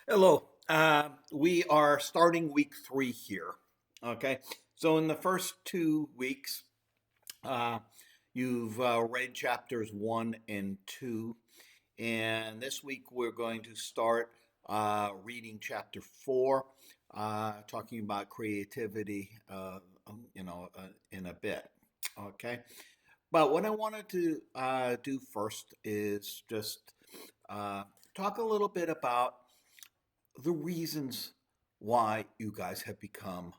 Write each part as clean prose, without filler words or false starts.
Hello. We are starting week 3 here. Okay. So, in the first 2 weeks, uh, you've read chapters 1 and 2. And this week, we're going to start reading chapter 4, talking about creativity, in a bit. Okay. But what I wanted to do first is just uh, talk a little bit about the reasons why you guys have become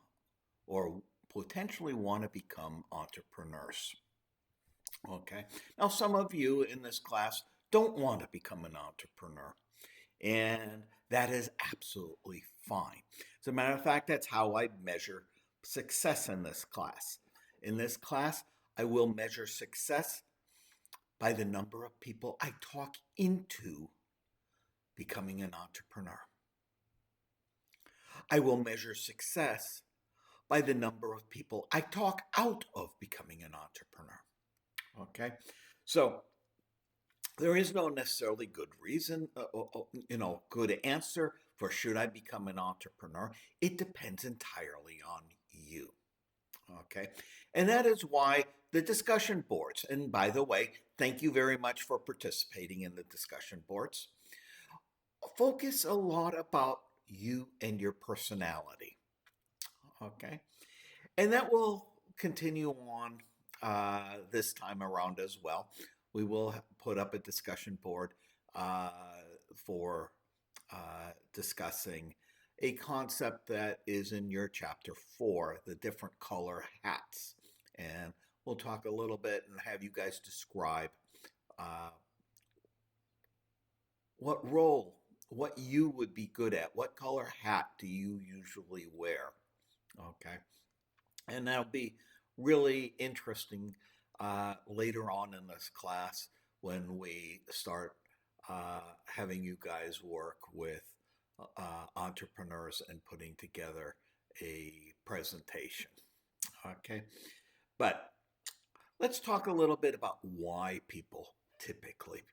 or potentially want to become entrepreneurs. Okay. Now, some of you in this class don't want to become an entrepreneur, and that is absolutely fine. As a matter of fact, that's how I measure success in this class. In this class, I will measure success by the number of people I talk into becoming an entrepreneur. I will measure success by the number of people I talk out of becoming an entrepreneur. Okay. So there is no necessarily good reason, good answer for should I become an entrepreneur. It depends entirely on you. Okay. And that is why the discussion boards, and by the way, thank you very much for participating in the discussion boards, focus a lot about you and your personality. Okay. And that will continue on this time around as well. We will put up a discussion board uh, for discussing a concept that is in your chapter 4, the different color hats. And we'll talk a little bit and have you guys describe uh, what role, what you would be good at. What color hat do you usually wear? Okay. And that'll be really interesting later on in this class when we start having you guys work with entrepreneurs and putting together a presentation. Okay. But let's talk a little bit about why people typically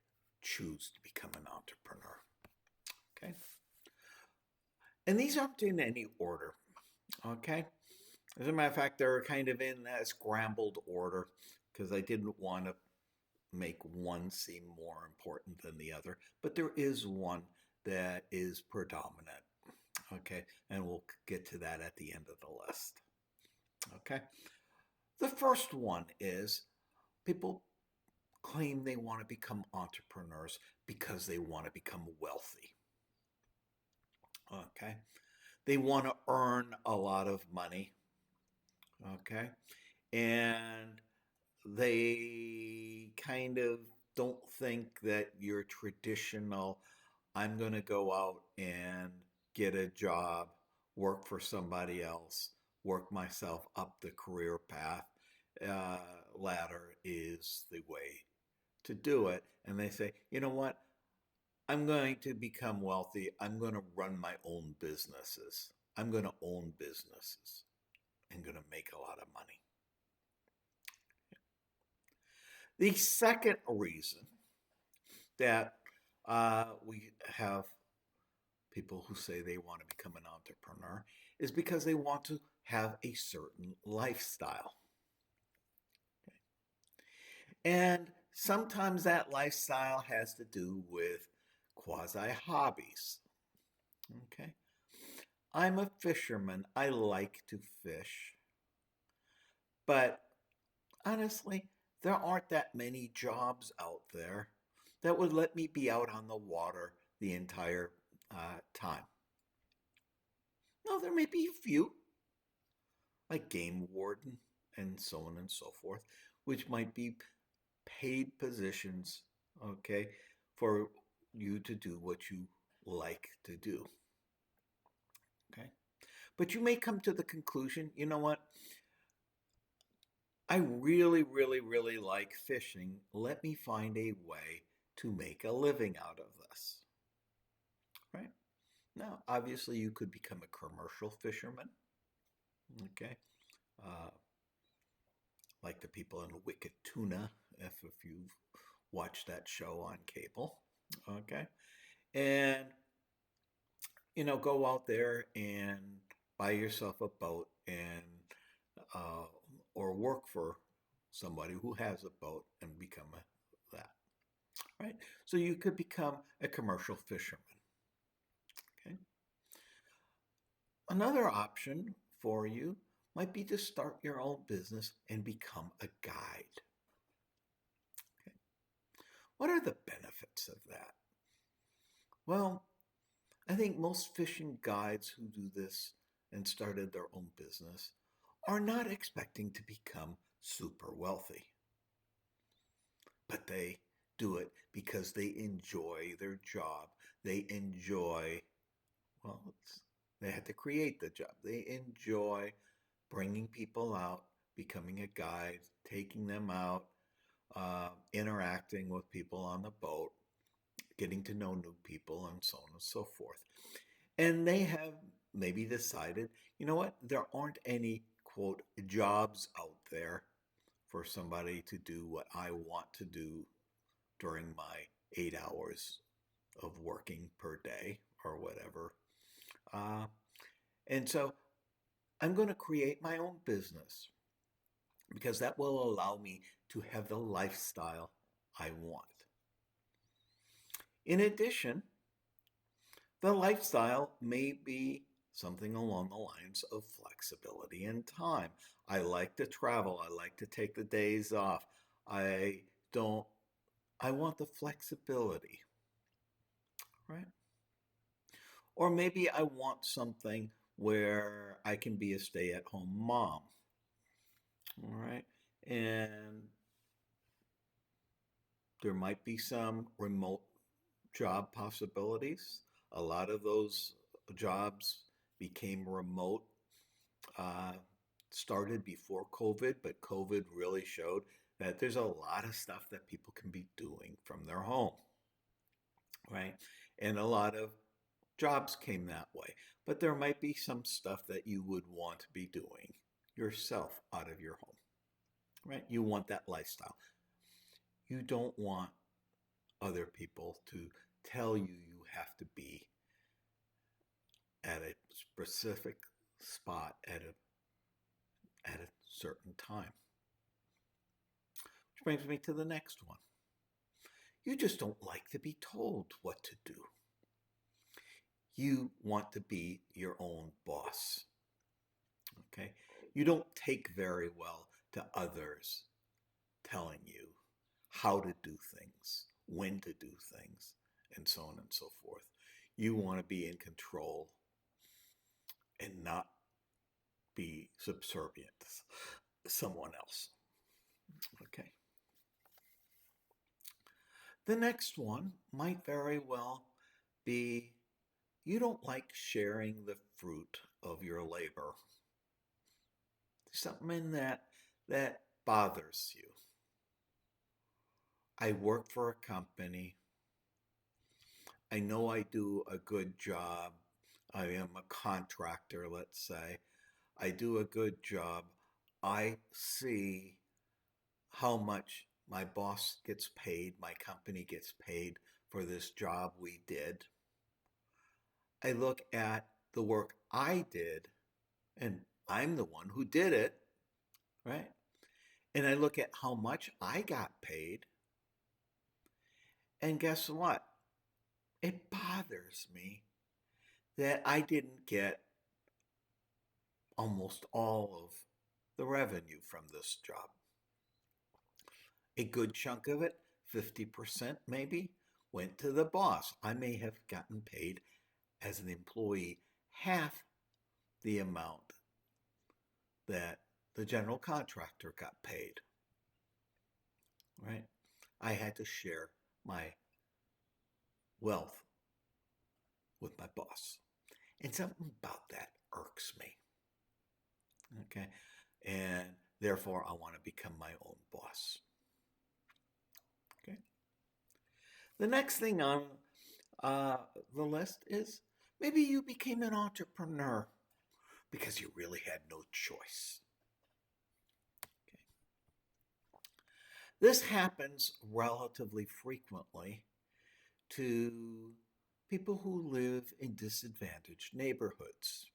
choose to become an entrepreneur. Okay. And these aren't in any order. Okay. As a matter of fact, they're kind of in that scrambled order because I didn't want to make one seem more important than the other. But there is one that is predominant. Okay. And we'll get to that at the end of the list. Okay. The first one is people claim they want to become entrepreneurs because they want to become wealthy. Okay. They want to earn a lot of money. Okay. And they kind of don't think that your traditional, I'm going to go out and get a job, work for somebody else, work myself up the career path uh, ladder is the way to do it. And they say, you know what? I'm going to become wealthy. I'm going to run my own businesses. I'm going to own businesses. I'm going to make a lot of money. The second reason that we have people who say they want to become an entrepreneur is because they want to have a certain lifestyle. And sometimes that lifestyle has to do with quasi hobbies. Okay. I'm a fisherman. I like to fish. But honestly, there aren't that many jobs out there that would let me be out on the water the entire time. No, there may be a few, like game warden and so on and so forth, which might be paid positions, okay, for you to do what you like to do, okay? But you may come to the conclusion, you know what? I really, really, really like fishing. Let me find a way to make a living out of this, right? Now, obviously, you could become a commercial fisherman, okay? Uh, like the people in Wicked Tuna, if you've watched that show on cable, okay? And go out there and buy yourself a boat and uh, or work for somebody who has a boat and become that, right? So you could become a commercial fisherman. Okay. Another option for you might be to start your own business and become a guide. Okay. What are the benefits of that? Well, I think most fishing guides who do this and started their own business are not expecting to become super wealthy, but they do it because they enjoy their job. They enjoy, well, they had to create the job. They enjoy bringing people out, becoming a guide, taking them out, interacting with people on the boat, getting to know new people, and so on and so forth. And they have maybe decided, you know what, there aren't any, quote, jobs out there for somebody to do what I want to do during my 8 hours of working per day or whatever. Uh, and so I'm going to create my own business because that will allow me to have the lifestyle I want. In addition, the lifestyle may be something along the lines of flexibility and time. I like to travel. I like to take the days off. I don't, I want the flexibility, right? Or maybe I want something where I can be a stay at home mom, all right? And there might be some remote job possibilities. A lot of those jobs became remote, uh, started before COVID, but COVID really showed that there's a lot of stuff that people can be doing from their home, right? And a lot of jobs came that way. But there might be some stuff that you would want to be doing yourself out of your home, right? You want that lifestyle. You don't want other people to tell you you have to be at a specific spot at a certain time. Which brings me to the next one. You just don't like to be told what to do. You want to be your own boss. Okay? You don't take very well to others telling you how to do things, when to do things, and so on and so forth. You want to be in control and not be subservient to someone else. Okay. The next one might very well be you don't like sharing the fruit of your labor. Something in that bothers you. I work for a company. I know I do a good job. I am a contractor, let's say. I do a good job. I see how much my boss gets paid, my company gets paid for this job we did. I look at the work I did, and I'm the one who did it, right? And I look at how much I got paid, and guess what? It bothers me that I didn't get almost all of the revenue from this job. A good chunk of it, 50% maybe, went to the boss. I may have gotten paid as an employee half the amount that the general contractor got paid, right? I had to share my wealth with my boss. And something about that irks me, okay? And therefore, I want to become my own boss, okay? The next thing on uh, the list is maybe you became an entrepreneur because you really had no choice. Okay. This happens relatively frequently to people who live in disadvantaged neighborhoods.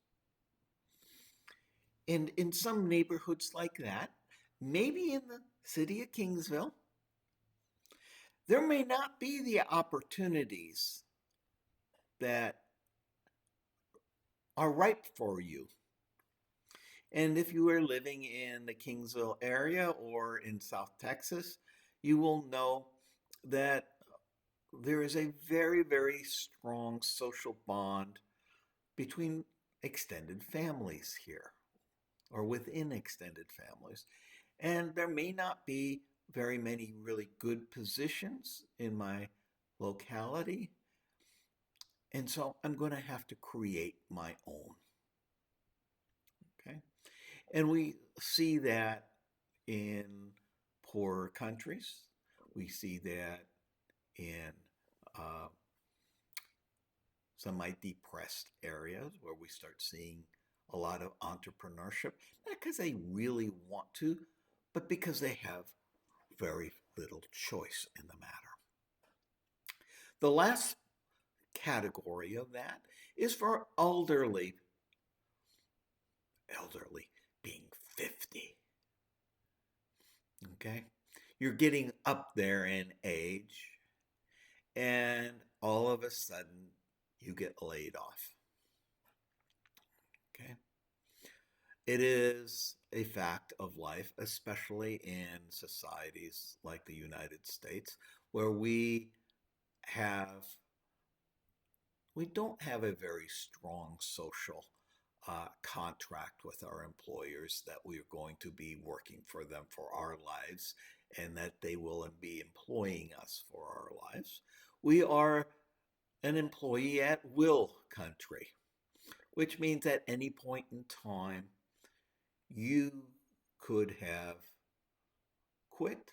And in some neighborhoods like that, maybe in the city of Kingsville, there may not be the opportunities that are ripe for you. And if you are living in the Kingsville area or in South Texas, you will know that there is a very, very strong social bond between extended families here or within extended families. And there may not be very many really good positions in my locality. And so I'm going to have to create my own. Okay. And we see that in poorer countries. We see that in uh, semi-depressed areas where we start seeing a lot of entrepreneurship, not because they really want to, but because they have very little choice in the matter. The last category of that is for elderly being 50. Okay? You're getting up there in age, and all of a sudden you get laid off. Okay? It is a fact of life, especially in societies like the United States, where have we don't have a very strong social contract with our employers that we are going to be working for them for our lives and that they will be employing us for our lives. We are an employee at will country, which means at any point in time, you could have quit.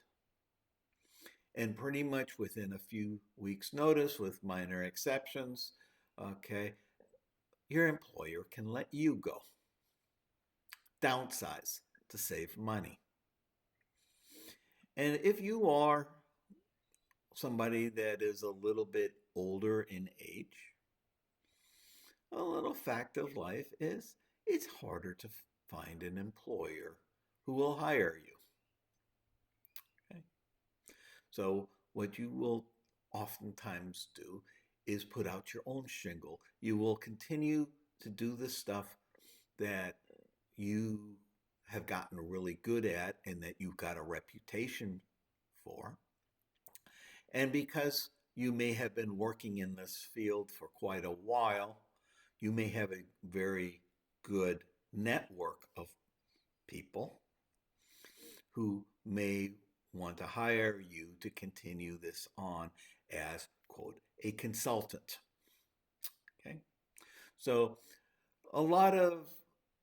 And pretty much within a few weeks' notice, with minor exceptions, okay, your employer can let you go. Downsize to save money. And if you are somebody that is a little bit older in age, a little fact of life is it's harder to find an employer who will hire you. Okay? So what you will oftentimes do is put out your own shingle. You will continue to do the stuff that you have gotten really good at and that you've got a reputation for. And because you may have been working in this field for quite a while, you may have a very good network of people who may want to hire you to continue this on as, quote, a consultant. Okay? So a lot of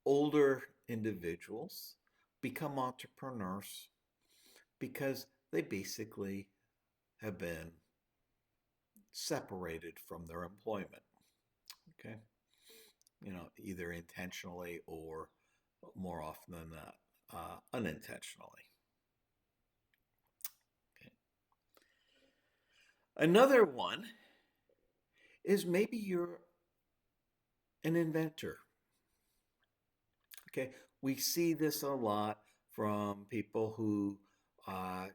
older individuals become entrepreneurs because they basically have been separated from their employment. Okay? Either intentionally or more often than not, unintentionally. Okay. Another one is maybe you're an inventor. Okay, we see this a lot from people who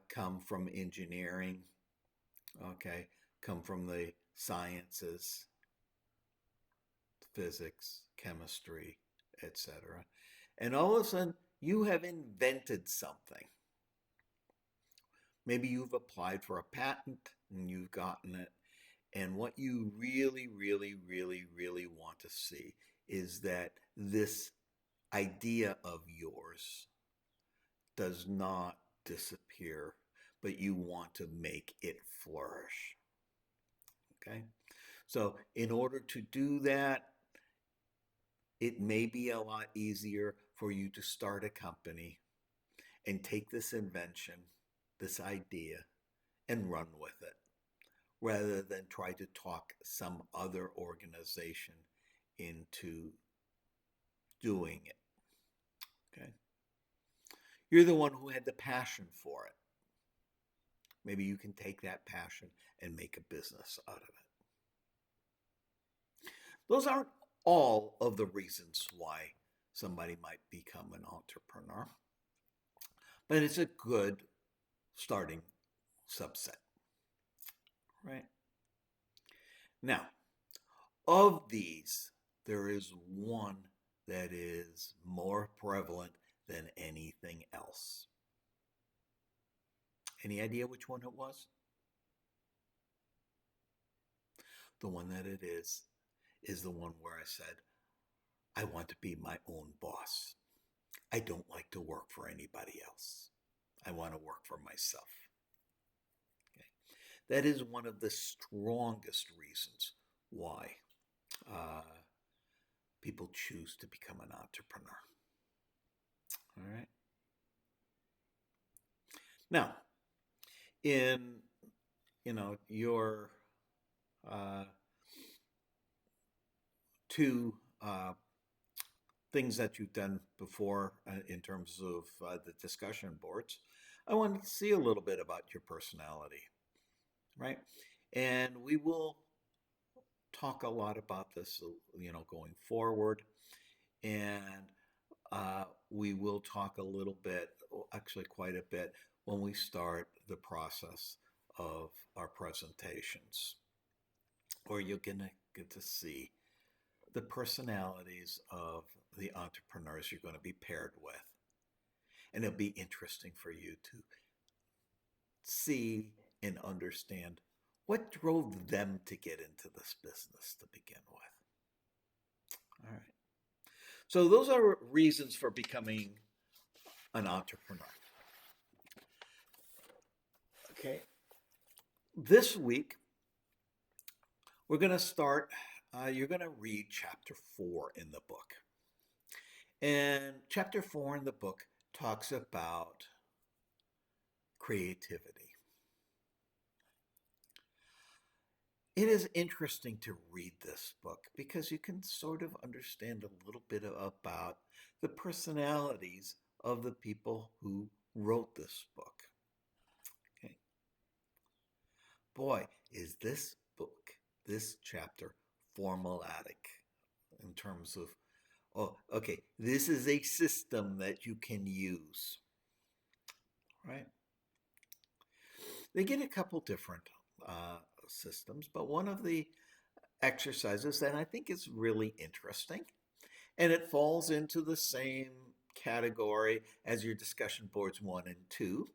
come from engineering, okay, come from the sciences, physics, chemistry, etc. And all of a sudden, you have invented something. Maybe you've applied for a patent and you've gotten it. And what you really, really, really, really want to see is that this idea of yours does not disappear, but you want to make it flourish. Okay? So, in order to do that, it may be a lot easier for you to start a company and take this invention, this idea, and run with it, rather than try to talk some other organization into doing it. Okay? You're the one who had the passion for it. Maybe you can take that passion and make a business out of it. Those aren't all of the reasons why somebody might become an entrepreneur, but it's a good starting subset, right? Now, of these, there is one that is more prevalent than anything else. Any idea which one it was? The one that it is the one where I said, I want to be my own boss. I don't like to work for anybody else. I want to work for myself. Okay? That is one of the strongest reasons why uh, people choose to become an entrepreneur. All right. Now, in your uh, two things that you've done before in terms of the discussion boards, I wanted to see a little bit about your personality, right? And we will talk a lot about this, going forward. And we will talk a little bit, actually quite a bit, when we start the process of our presentations, where you're going to get to see the personalities of the entrepreneurs you're going to be paired with. And it'll be interesting for you to see and understand what drove them to get into this business to begin with. All right. So those are reasons for becoming an entrepreneur. Okay. This week, we're going to start, you're going to read chapter 4 in the book. And chapter 4 in the book talks about creativity. It is interesting to read this book because you can sort of understand a little bit about the personalities of the people who wrote this book. Okay. Boy, is this book, this chapter, formulatic in terms of, oh, okay, this is a system that you can use, right? They get a couple different systems, but one of the exercises that I think is really interesting, and it falls into the same category as your discussion boards 1 and 2,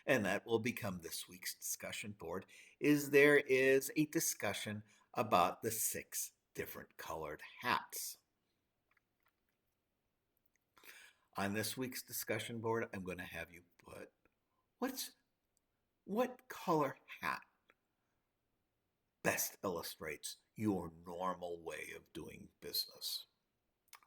and that will become this week's discussion board, is there is a discussion about the 6 different colored hats. On this week's discussion board, I'm going to have you put what color hat best illustrates your normal way of doing business,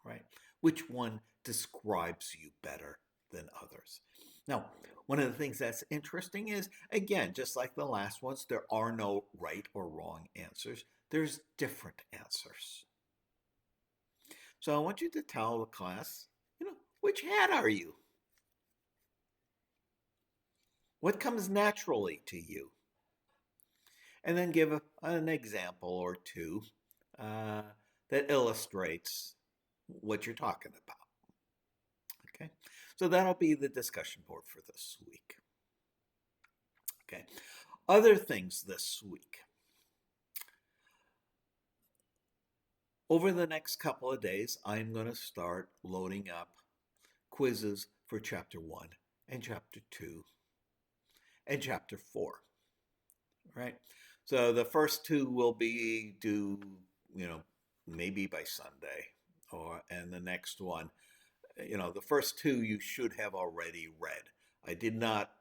right? Which one describes you better than others? Now, one of the things that's interesting is, again, just like the last ones, there are no right or wrong answers. There's different answers. So I want you to tell the class, which hat are you? What comes naturally to you? And then give an example or two that illustrates what you're talking about. Okay, so that'll be the discussion board for this week. Okay, other things this week. Over the next couple of days, I'm going to start loading up quizzes for chapter 1 and chapter 2 and chapter 4. Right? So the first 2 will be due, maybe by Sunday, and the next one, the first 2 you should have already read. I did not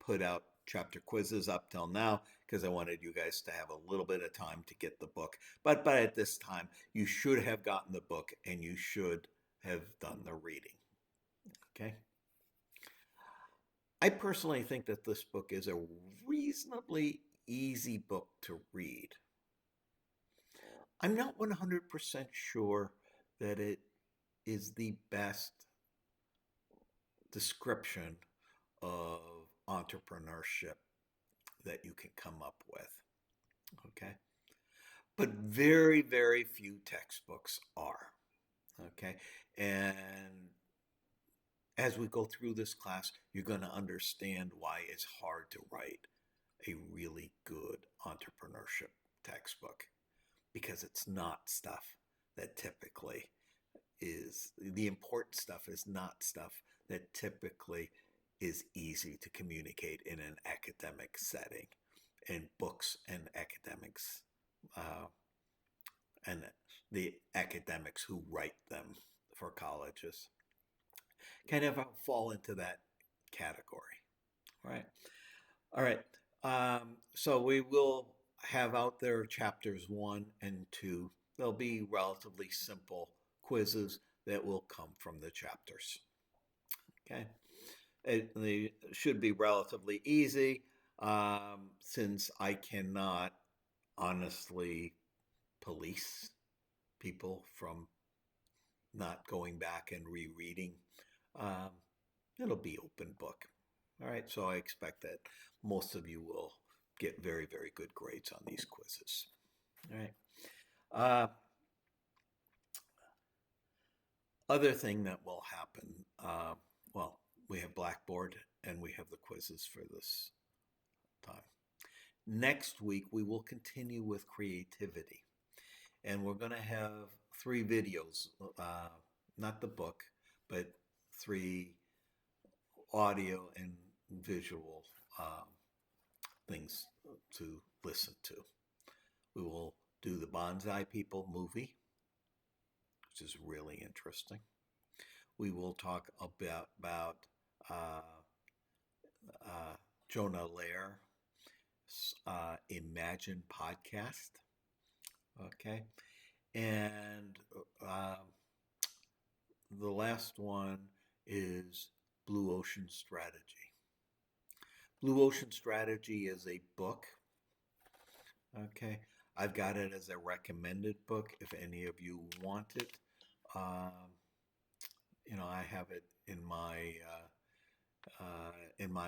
put out chapter quizzes up till now because I wanted you guys to have a little bit of time to get the book. But at this time, you should have gotten the book and you should have done the reading. Okay? I personally think that this book is a reasonably easy book to read. I'm not 100% sure that it is the best description of entrepreneurship that you can come up with. Okay? but very, very few textbooks are. Okay. And as we go through this class, you're going to understand why it's hard to write a really good entrepreneurship textbook because it's not stuff that typically is the important stuff is not stuff that typically is easy to communicate in an academic setting and books and academics uh, and the academics who write them for colleges kind of fall into that category, right? All right. So we will have out there chapters 1 and 2. They'll be relatively simple quizzes that will come from the chapters. Okay. They should be relatively easy since I cannot honestly police people from not going back and rereading. Um, it'll be open book. All right, so I expect that most of you will get very, very good grades on these quizzes. All right. Other thing that will happen, well, we have Blackboard and we have the quizzes for this time. Next week, we will continue with creativity. And we're going to have 3 videos, not the book, but 3 audio and visual things to listen to. We will do the Bonsai People movie, which is really interesting. We will talk about Jonah Lehr's Imagine podcast. Okay. And the last one is Blue Ocean Strategy. Blue Ocean Strategy is a book. Okay. I've got it as a recommended book if any of you want it. I have it in my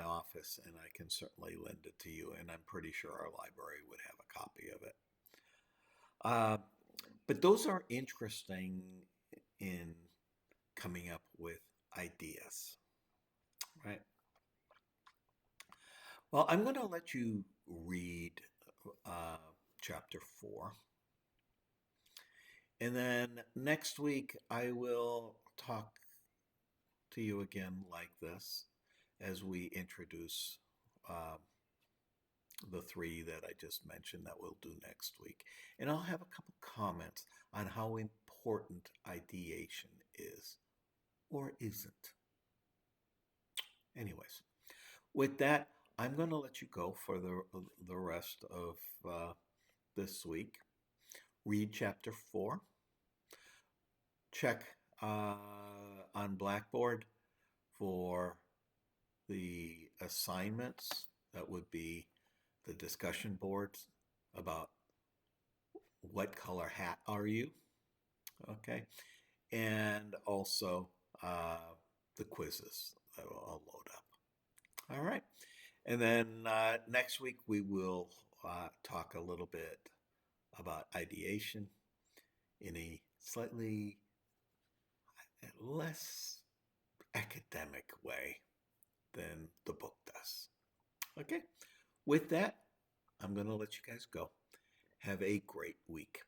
office, and I can certainly lend it to you. And I'm pretty sure our library would have a copy of it. But those are interesting in coming up with ideas, right? Well, I'm going to let you read chapter 4. And then next week, I will talk to you again like this as we introduce the 3 that I just mentioned that we'll do next week. And I'll have a couple comments on how important ideation is or isn't. Anyways, with that, I'm going to let you go for the rest of this week. Read chapter 4. Check on Blackboard for the assignments. That would be the discussion boards about what color hat are you, okay? And also the quizzes that I'll load up. All right. And then next week we will talk a little bit about ideation in a slightly less academic way than the book does. Okay. With that, I'm going to let you guys go. Have a great week.